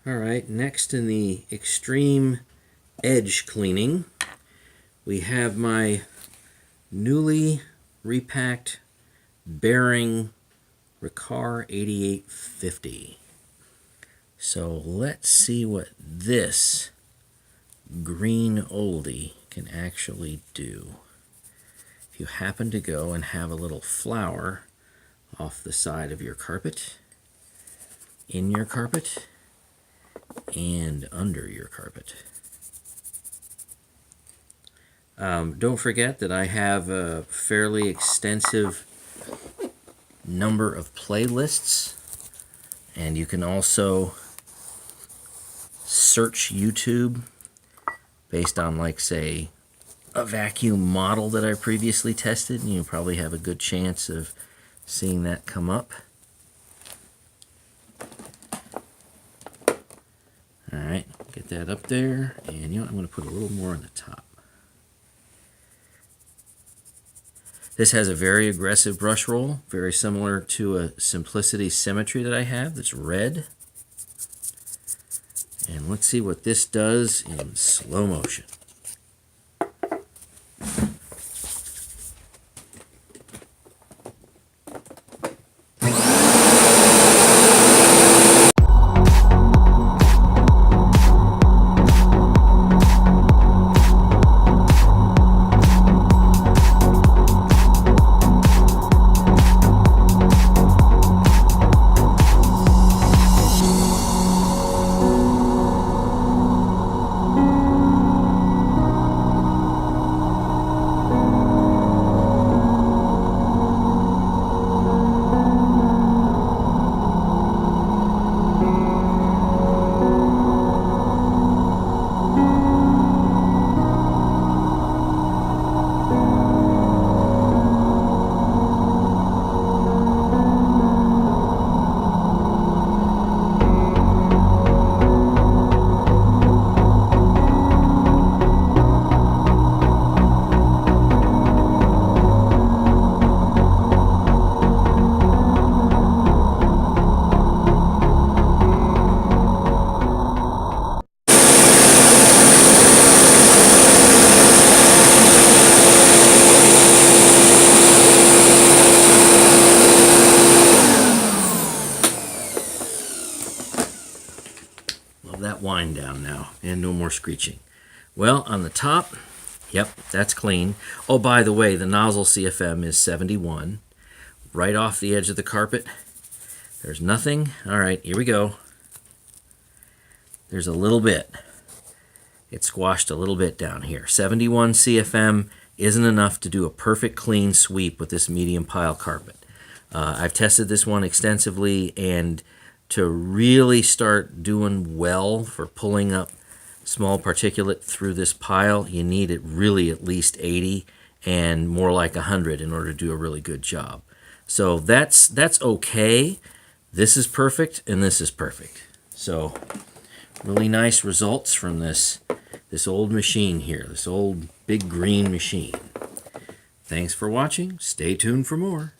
All right, next in the extreme edge cleaning, we have my newly repacked bearing Riccar 8850. So let's see what this green oldie can actually do. If you happen to go and have a little flour off the side of your carpet, in your carpet, and under your carpet. Don't forget that I have a fairly extensive number of playlists, and you can also search YouTube based on, like, say, a vacuum model that I previously tested, and you probably have a good chance of seeing that come up. Alright, get that up there, and you know what, I'm going to put a little more on the top. This has a very aggressive brush roll, very similar to a Simplicity Symmetry that I have that's red. And let's see what this does in slow motion. Love that wind down now, and no more screeching. Well, on the top, yep, that's clean. Oh, by the way, the nozzle CFM is 71. Right off the edge of the carpet, there's nothing. All right, here we go. There's a little bit. It squashed a little bit down here. 71 CFM isn't enough to do a perfect clean sweep with this medium pile carpet. I've tested this one extensively, and to really start doing well for pulling up small particulate through this pile, you need it really at least 80 and more like 100 in order to do a really good job. So that's okay. This is perfect, and this is perfect. So really nice results from this old machine here, this old big green machine. Thanks for watching. Stay tuned for more.